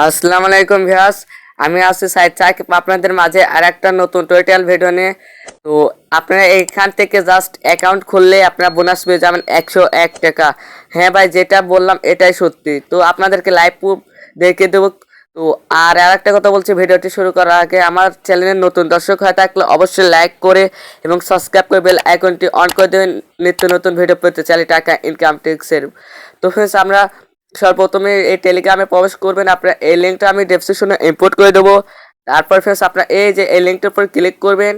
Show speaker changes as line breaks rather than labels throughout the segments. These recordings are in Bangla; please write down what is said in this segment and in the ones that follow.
আসসালামু আলাইকুম ভিউয়ার্স, আমি আছি সাইদ সাকিব আপনাদের মাঝে আর একটা নতুন টিউটোরিয়াল ভিডিও নিয়ে। তো আপনারা এখান থেকে জাস্ট অ্যাকাউন্ট খুললে আপনারা বোনাস পেয়ে যাবেন 101 টাকা। হ্যাঁ ভাই, যেটা বললাম এটাই সত্যি। তো আপনাদেরকে লাইভ প্রুফ দেখে দেবো। তো আরেকটা কথা বলছি, ভিডিওটি শুরু করার আগে আমার চ্যানেলের নতুন দর্শক হয়ে থাকলে অবশ্যই লাইক করে এবং সাবস্ক্রাইব করে বেল আইকনটি অন করে দেবেন নিত্য নতুন ভিডিও পেতে চাইলে টাকা ইনকাম টিক্সের। তো ফ্রেন্ডস, আমরা সর্বপ্রথমে এই টেলিগ্রামে প্রবেশ করবেন। আপনার এই লিঙ্কটা আমি ডেসক্রিপশনে ইম্পোর্ট করে দেবো। তারপর ফ্রেন্ডস, আপনার এই যে এই লিঙ্কটার উপর ক্লিক করবেন।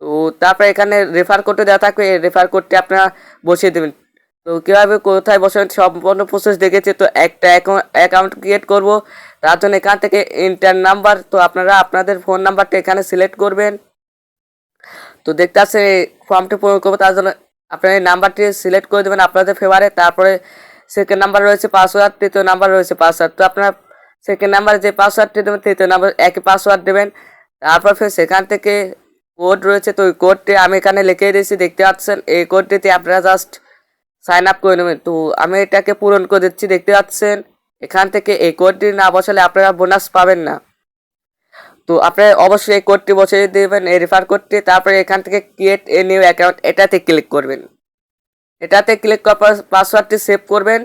তো তারপর এখানে রেফার কোডটা দেওয়া থাকবে, এই রেফার কোডটি আপনারা বসিয়ে দেবেন। তো কীভাবে কোথায় বসাবেন সম্পূর্ণ প্রসেস দেখেছি। তো একটা অ্যাকাউন্ট ক্রিয়েট করব, তার জন্য এখান থেকে ইন্টার নাম্বার, তো আপনারা আপনাদের ফোন নাম্বারটা এখানে সিলেক্ট করবেন। তো দেখতে আছে ফর্মটি পূরণ করবো, তার জন্য আপনারা এই নাম্বারটি সিলেক্ট করে দেবেন আপনাদের ফেভারে। তারপরে সেকেন্ড নাম্বার রয়েছে পাসওয়ার্ড, তৃতীয় নাম্বার রয়েছে পাসওয়ার্ড। তো আপনার সেকেন্ড নাম্বারে যে পাসওয়ার্ডটি দেবেন, তৃতীয় নাম্বার একই পাসওয়ার্ড দেবেন। তারপর ফের সেখান থেকে কোড রয়েছে, তো ওই কোডটি আমি এখানে লিখে দিয়েছি, দেখতে পাচ্ছেন। এই কোডটিতে আপনারা জাস্ট সাইন আপ করে নেবেন। তো আমি এটাকে পূরণ করে দিচ্ছি, দেখতে পাচ্ছেন। এখান থেকে এই কোডটি না বসালে আপনারা বোনাস পাবেন না। তো আপনারা অবশ্যই এই কোডটি বসিয়ে দেবেন, এই রেফার কোডটি। তারপরে এখান থেকে ক্রিয়েট এ নিউ অ্যাকাউন্ট এটাতে ক্লিক করবেন। এটাতে ক্লিক করার পর পাসওয়ার্ডটি সেভ করবেন।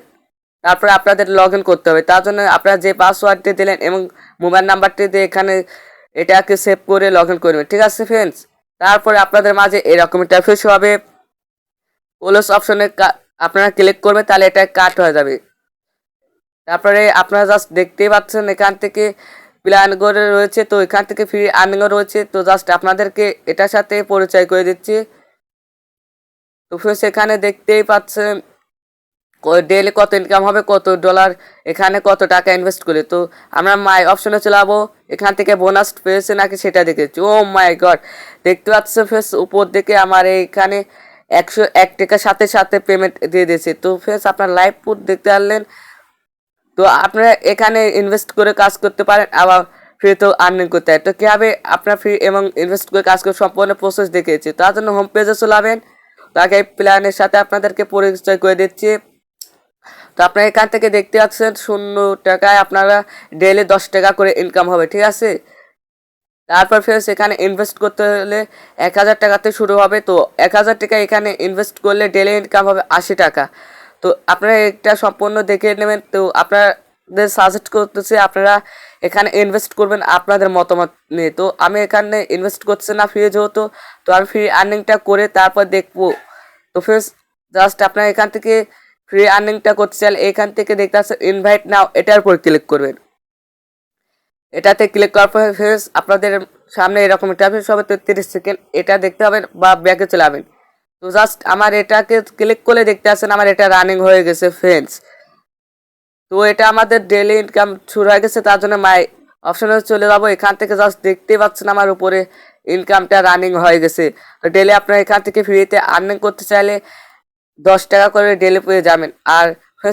তারপরে আপনাদের লগ ইন করতে হবে, তার জন্য আপনারা যে পাসওয়ার্ডটি দিলেন এবং মোবাইল নাম্বারটি দিয়ে এখানে এটাকে সেভ করে লগ ইন করবেন, ঠিক আছে ফ্রেন্ডস। তারপরে আপনাদের মাঝে এরকম ইন্টারফেস হবে। ক্লোজ অপশনে আপনারা ক্লিক করবেন, তাহলে এটা কাট হয়ে যাবে। তারপরে আপনারা জাস্ট দেখতেই পাচ্ছেন এখান থেকে প্ল্যান করে রয়েছে, তো এখান থেকে ফ্রি আর্নিংও রয়েছে। তো জাস্ট আপনাদেরকে এটার সাথে পরিচয় করে দিচ্ছি। তো ফ্রেন্ডস, এখানে দেখতেই পাচ্ছেন ডেইলি কত ইনকাম হবে, কত ডলার, এখানে কত টাকা ইনভেস্ট করে। তো আমরা মাই অপশনে চলে যাবো, এখান থেকে বোনাস পেয়েছে নাকি সেটা দেখেছি। ও মাই গড, দেখতে পাচ্ছেন ফ্রেন্ডস উপর দিকে আমার এইখানে 101 টাকার সাথে সাথে পেমেন্ট দিয়ে দিয়েছে। তো ফ্রেন্ডস, আপনার লাইভ পুট দেখতে পারলেন। তো আপনারা এখানে ইনভেস্ট করে কাজ করতে পারেন, আবার ফ্রিতেও আর্নিং করতে হয়। তো কীভাবে আপনার ফ্রি এবং ইনভেস্ট করে কাজ করে সম্পূর্ণ প্রসেস দেখিয়েছি। তার জন্য হোম পেজে চলে যাবেন। তাকে এই প্ল্যানের সাথে আপনাদেরকে পরিচয় করে দিচ্ছি। তো আপনারা এখান থেকে দেখতে পাচ্ছেন 0 টাকায় আপনারা ডেইলি 10 টাকা করে ইনকাম হবে, ঠিক আছে। তারপর ফ্রেন্ডস, এখানে ইনভেস্ট করতে হলে 1000 টাকাতে শুরু হবে। তো 1000 টাকা এখানে ইনভেস্ট করলে ডেইলি ইনকাম হবে 80 টাকা। তো আপনারা এটা সম্পূর্ণ দেখে নেবেন। তো আপনাদের সাজেস্ট করতেছি আপনারা এখানে ইনভেস্ট করবেন আপনাদের মতামত নিয়ে। তো আমি এখানে ইনভেস্ট করছি না, ফ্রি যেহেতু, তো আমি ফ্রি আর্নিংটা করে তারপর দেখবো। তো ফ্রেন্ডস, জাস্ট আপনারা এখান থেকে ফ্রি আর্নিংটা করতে চাইলে এখান থেকে দেখতে পাচ্ছেন ইনভাইট নাও, এটার উপর ক্লিক করবেন। এটাতে ক্লিক করার পর ফ্রেন্ডস আপনাদের সামনে এরকম ইন্টারফেস হবে। তো 30 সেকেন্ড এটা দেখতে হবে বা ব্যাকে চলে যাবেন। তো জাস্ট আমার এটাকে ক্লিক করলে দেখতে পাচ্ছেন আমার এটা রানিং হয়ে গেছে ফ্রেন্ডস। তো এটা আমাদের ডেইলি ইনকাম শুরু হয়ে গেছে, তার জন্য মাই অপশনে চলে যাবো। এখান থেকে জাস্ট দেখতেই পাচ্ছেন আমার উপরে ইনকামটা রানিং হয়ে গেছে। তো ডেইলি আপনারা এখান থেকে ফ্রিতে আর্নিং করতে চাইলে 10 টাকা করে ডেইলি পেয়ে যাবেন। আর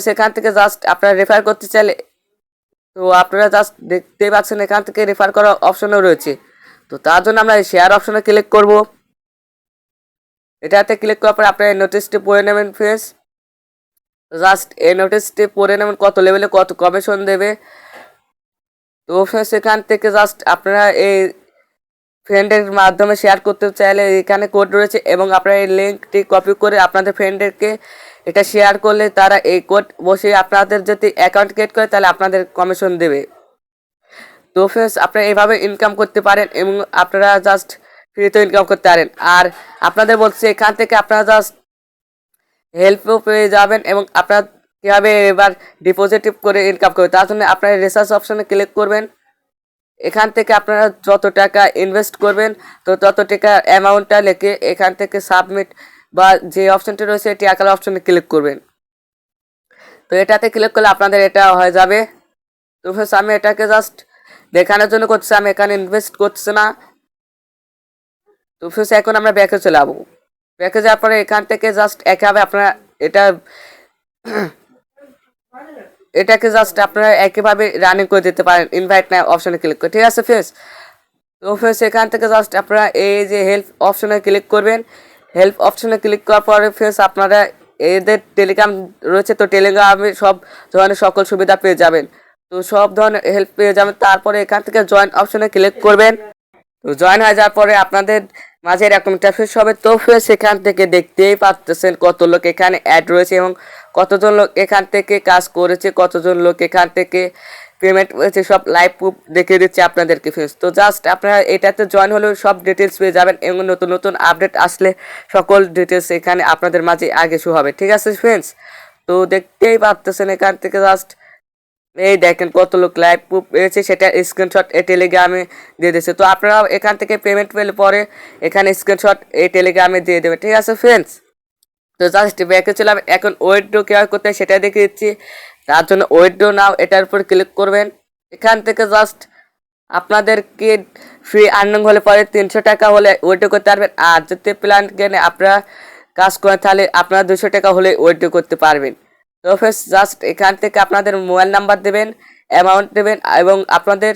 সেখান থেকে জাস্ট আপনারা রেফার করতে চাইলে, তো আপনারা জাস্ট দেখতেই পাচ্ছেন এখান থেকে রেফার করার অপশনও রয়েছে। তো তার জন্য আমরা শেয়ার অপশনে ক্লিক করব। এটাতে ক্লিক করার পর আপনারা এই নোটিশটি পড়ে নেবেন ফ্রেন্ডস। জাস্ট এই নোটিশটি পড়ে নেবেন কত লেভেলে কত কমিশন দেবে। তো ফ্রেন্ডস, এখান থেকে জাস্ট আপনারা এই ফ্রেন্ডের মাধ্যমে শেয়ার করতে চাইলে এখানে কোড রয়েছে, এবং আপনারা এই লিঙ্কটি কপি করে আপনাদের ফ্রেন্ডদেরকে এটা শেয়ার করলে তারা এই কোড বসে আপনাদের যদি অ্যাকাউন্ট ক্রিয়েট করে তাহলে আপনাদের কমিশন দেবে। তো ফ্রেন্ডস, আপনারা এইভাবে ইনকাম করতে পারেন এবং আপনারা জাস্ট ফ্রিতে ইনকাম করতে পারেন। আর আপনাদের বলছি এখান থেকে আপনারা জাস্ট হেল্পও পেয়ে যাবেন এবং আপনারা কীভাবে এবার ডিপোজিট করে ইনকাম করবেন, তার জন্য আপনারা রিসার্চ অপশনে ক্লিক করবেন। এখান থেকে আপনারা যত টাকা ইনভেস্ট করবেন তো তত টাকা অ্যামাউন্টটা লিখে এখান থেকে সাবমিট বা যে অপশনটি রয়েছে এটি টাকার অপশনে ক্লিক করবেন। তো এটাতে ক্লিক করলে আপনাদের এটা হয়ে যাবে। তো ফ্রেন্ডস, আমি এটাকে জাস্ট দেখানোর জন্য করছি, আমি এখানে ইনভেস্ট করছি না। তো ফ্রেন্ডস, এখন আমরা ব্যাকে চলে যাবো। ব্যাকে যাওয়ার পরে এখান থেকে জাস্ট একইভাবে আপনারা এটাকে জাস্ট আপনারা একইভাবে রানিং করে দিতে পারেন ইনভাইট নাও অপশনে ক্লিক করে, ঠিক আছে ফ্রেন্ডস। তো ফ্রেন্ডস, এখান থেকে জাস্ট আপনারা এই যে হেল্প অপশনে ক্লিক করবেন। হেল্প অপশনে ক্লিক করার পরে ফ্রেন্ডস আপনারা এদের টেলিগ্রাম রয়েছে, তো টেলিগ্রামে সব ধরনের সকল সুবিধা পেয়ে যাবেন। তো সব ধরনের হেল্প পেয়ে যাবেন। তারপরে এখান থেকে জয়েন অপশনে ক্লিক করবেন। তো জয়েন হয়ে যাওয়ার পরে আপনাদের মাঝে এরকম ইন্টারফেস হবে। তো সেখান থেকে দেখতেই পাচ্ছেন কত লোক এখানে অ্যাড রয়েছে এবং কতজন লোক এখান থেকে কাজ করেছে, কতজন লোক এখান থেকে পেমেন্ট হয়েছে, সব লাইভ প্রুফ দেখিয়ে দিচ্ছে আপনাদেরকে ফ্রেন্ডস। তো জাস্ট আপনারা এটাতে জয়েন হলেও সব ডিটেলস পেয়ে যাবেন এবং নতুন নতুন আপডেট আসলে সকল ডিটেলস এখানে আপনাদের মাঝে আগে শো হবে। ঠিক আছে ফ্রেন্ডস, তো দেখতেই পাচ্ছেন এখান থেকে জাস্ট এই দেখেন কত লোক লাইভ প্রুফ পেয়েছে, সেটা স্ক্রিনশট এই টেলিগ্রামে দিয়ে দিয়েছে। তো আপনারা এখান থেকে পেমেন্ট পেলে পরে এখানে স্ক্রিনশট এই টেলিগ্রামে দিয়ে দেবেন। ঠিক আছে ফ্রেন্ডস, তো জাস্ট ব্যাকে চলে এখন উইথড্র কীভাবে করতে হয় সেটা দেখিয়ে দিচ্ছি। তার জন্য উইথড্র নাও এটার উপর ক্লিক করবেন। এখান থেকে জাস্ট আপনাদেরকে ফ্রি আর্নিং হলে পরে 300 টাকা হলে উইথড্র করতে পারবেন। আর যদি প্ল্যান কেনে আপনারা কাজ করেন তাহলে আপনারা 200 টাকা হলে উইথড্র করতে পারবেন। তো ফ্রেন্ডস জাস্ট এখান থেকে আপনাদের মোবাইল নাম্বার দেবেন, অ্যামাউন্ট দেবেন এবং আপনাদের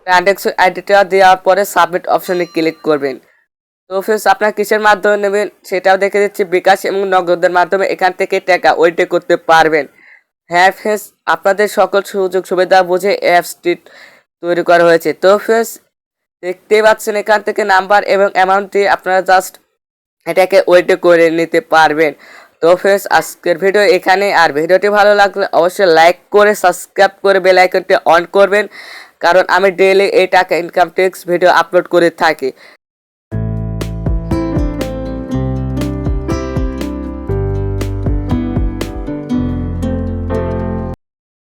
ট্রানজ্যাকশন আইডিটা দেওয়ার পরে সাবমিট অপশনে ক্লিক করবেন। তো ফ্রেন্ডস আপনারা কিসের মাধ্যমে নেবেন সেটাও দেখে দিচ্ছি, বিকাশ এবং নগদের মাধ্যমে এখান থেকে টাকা উইথড্র করতে পারবেন। হ্যাঁ ফ্রেন্ডস, আপনাদের সকল সুযোগ সুবিধা বুঝে অ্যাপসটি তৈরি করা হয়েছে। তো ফ্রেন্ডস দেখতেই পাচ্ছেন এখান থেকে নাম্বার এবং অ্যামাউন্ট দিয়ে আপনারা জাস্ট এটাকে উইথড্র করে নিতে পারবেন। তো ফ্রেন্ডস আজকের ভিডিও এখানে, আর ভিডিওটি ভালো লাগলে অবশ্যই লাইক করে সাবস্ক্রাইব করে বেল আইকনটি অন করবেন, কারণ আমি ডেইলি এই টাকা ইনকাম টিপস ভিডিও আপলোড করে থাকি।